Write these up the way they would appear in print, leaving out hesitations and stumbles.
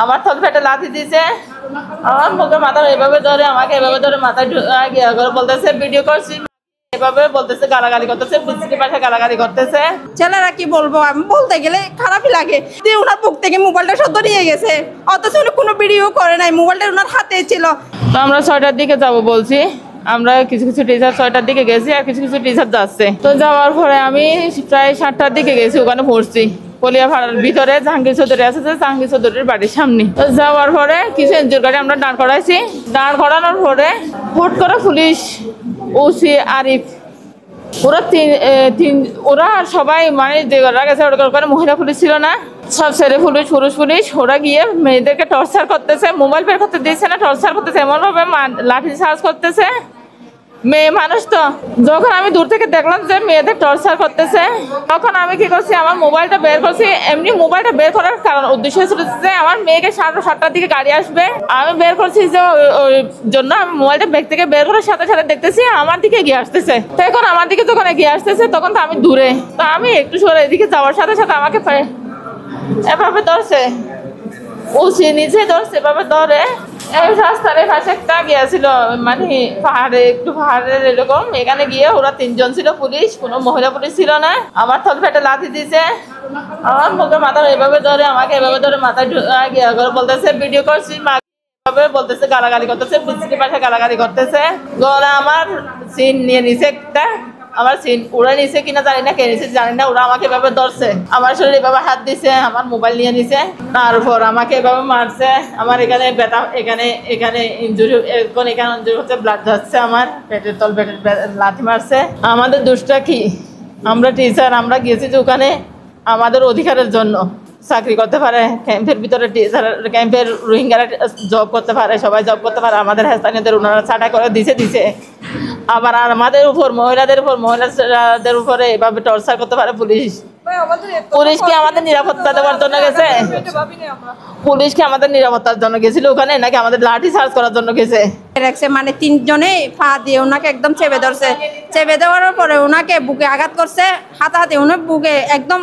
আমার থল ফেটে লাথি দিছে, আমার মুখে মাথা এভাবে ধরে আমাকে এভাবে ধরে মাথায় গিয়া করে বলতেছে ভিডিও করছি, এভাবে বলতেছে, গালাগালি করতেছে, বিস্কিটের পাশে গালাগালি করতেছে। ছেলেরা কি বলবো, আমি বলতে গেলে খারাপই লাগে যে ওনার বুক থেকে মোবাইলটা সদ্য নিয়ে গেছে, অথচ উনি কোনো ভিডিও করে নাই, মোবাইলটা ওনার হাতে ছিল। তো আমরা 6টার দিকে যাব বলছি, আমরা কিছু কিছু টিচার 6টার দিকে গেছি আর কিছু কিছু টিচার যাচ্ছে। তো যাওয়ার পরে আমি প্রায় 7টার দিকে গেছি, ওখানে পড়ছি কলিয়াপাড়ার ভিতরে জাহাঙ্গীর চৌধুরী আছে, জাহাঙ্গীর চৌধুরীর বাড়ির সামনে। তো যাওয়ার পরে কিছু এনজিওর গাড়ি আমরা দাঁড় করাইছি, দাঁড় করানোর পরে হুট করে পুলিশ, ওসি আরিফ, ওরা সবাই মানে যে গেছে ওরা মহিলা পুলিশ ছিল না, সব ছেলে পুলিশ পুরুষ পুলিশ, ওরা গিয়ে মেয়েদেরকে টর্চার করতেছে, মোবাইল বের করতে দিচ্ছে না, টর্চার করতেছে, এমন ভাবে লাঠি চার্জ করতেছে। মেয়ে মানুষ তো, যখন আমি দূর থেকে দেখলাম যে মেয়েদের টর্চার করতেছে, তখন আমি কি করছি, আমার মোবাইলটা বের করছি। এমনি মোবাইলটা বের করার কারণ উদ্দেশ্য ছিল যে আমার মেয়েকে 7টার দিকে গাড়ি আসবে, আমি বের করছি যে ওই জন্য আমি মোবাইলটা ব্যাগ থেকে বের করার সাথে সাথে দেখতেছি আমার দিকে এগিয়ে আসতেছে। তো এখন আমার দিকে যখন এগিয়ে আসতেছে তখন তো আমি দূরে, তো আমি একটু সরে এদিকে যাওয়ার সাথে সাথে আমাকে এভাবে ধরছে, উচি নিচে ধরছে, এভাবে ধরে এই রাস্তার পাশে একটা গিয়েছিল, মানে পাহাড়ে, একটু পাহাড়ের এরকম, এখানে গিয়ে ওরা 3জন ছিল পুলিশ, কোনো মহিলা পুলিশ ছিল না। আমার থল ফেটে লাথি দিছে, আমার মুখে মাথা এভাবে ধরে আমাকে এভাবে ধরে মাথায় গিয়া করে বলতেছে ভিডিও করছি, বলতেছে, গালাগালি করতেছে, বিস্কিটের পাশে গালাগালি করতেছে। গলা আমার সিন নিয়ে নিছে একটা, আমার সিন ওরা নিছে কিনা জানি না, কে নিছে জানি না, ওরা আমাকে এভাবে ধরছে, আমার শরীরে এভাবে হাত দিছে, আমার মোবাইল নিয়ে নিছে, তারপর আমাকে এভাবে মারছে। আমার এখানে ব্যথা, এখানে এখানে ইনজুরি, এখন এখানে ইনজুরি হচ্ছে, ব্লাড যাচ্ছে, আমার পেটের তল পেটের লাথি মারছে। আমাদের দোষটা কি, আমরা টিচার, আমরা গিয়েছি যে ওখানে আমাদের অধিকারের জন্য চাকরি করতে পারে, ক্যাম্পের ভিতরে টিচার, ক্যাম্পের রোহিঙ্গারা জব করতে পারে, সবাই জব করতে পারে, আমাদের স্থানীয়দের ওনারা ছাঁটাই করে দিছে। আবার আমাদের উপর, মহিলাদের উপরে এভাবে টর্চার করতে পারে পুলিশ। পুলিশ কি আমাদের নিরাপত্তা দেওয়ার জন্য গেছে? পুলিশ কি আমাদের নিরাপত্তার জন্য গেছিল ওখানে, নাকি আমাদের লাঠি চার্জ করার জন্য গেছে? মানে 3 জনে পা দিয়ে ওনাকে একদম চেপে ধরছে, চেপে দেওয়ার পরে ওনাকে বুকে আঘাত করছে, হাতাহাতি ওনার বুকে একদম।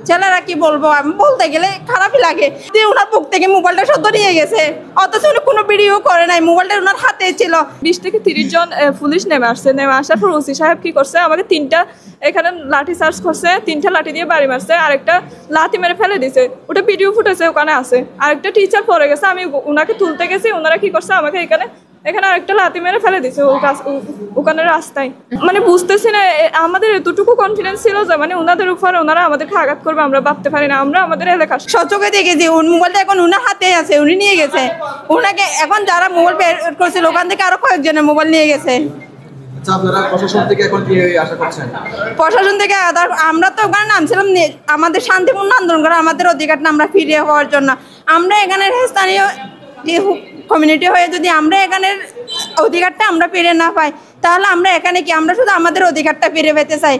ছেলেরা কি বলবো, আমি বলতে গেলে খারাপই লাগে যে ওনার বুক থেকে মোবাইলটা সদ্য নিয়ে গেছে, অথচ উনি কোনো ভিডিও করে নাই, মোবাইলটা ওনার হাতে ছিল। 20 থেকে 30 জন পুলিশ নেমে আসছে, নেমে আসার পর ওসি সাহেব কি করছে, আমাকে 3টা এখানে লাঠি চার্জ করছে, 3টা লাঠি দিয়ে বাড়ি মারছে, আরেকটা লাঠি মেরে ফেলে দিছে, ওটা ভিডিও ফুটেছে, ওখানে আছে। আরেকটা টিচার পড়ে গেছে, আমি ওনাকে তুলতে গেছি, ওনারা কি করছে, আমাকে এখানে আরেকটা লাথি মেরে ফেলে দিছে ওখানে রাস্তায়। মানে বুঝতেছি না, আমাদের এতটুকু কনফিডেন্স ছিল যে মানে ওনাদের উপর ওনারা আমাদেরকে আঘাত করবে, আমরা ভাবতে পারি না। আমরা আমাদের এলাকা সচকে দেখেছি মোবাইলটা এখন ওনার হাতে আছে, উনি নিয়ে গেছে ওনাকে। এখন যারা মোবাইল বের করছিল ওখান থেকে আরো কয়েকজনের মোবাইল নিয়ে গেছে। প্রশাসন থেকে এখন কি আশা করছেন? প্রশাসন থেকে আমরা তো ওখানে নামছিলাম আমাদের শান্তিপূর্ণ আন্দোলন করা, আমাদের অধিকারটা আমরা ফিরিয়ে হওয়ার জন্য। আমরা এখানের স্থানীয় যে কমিউনিটি হয়ে যদি আমরা এখানের অধিকারটা আমরা ফিরে না পাই, তাহলে আমরা এখানে কি, আমরা শুধু আমাদের অধিকারটা ফিরে পেতে চাই।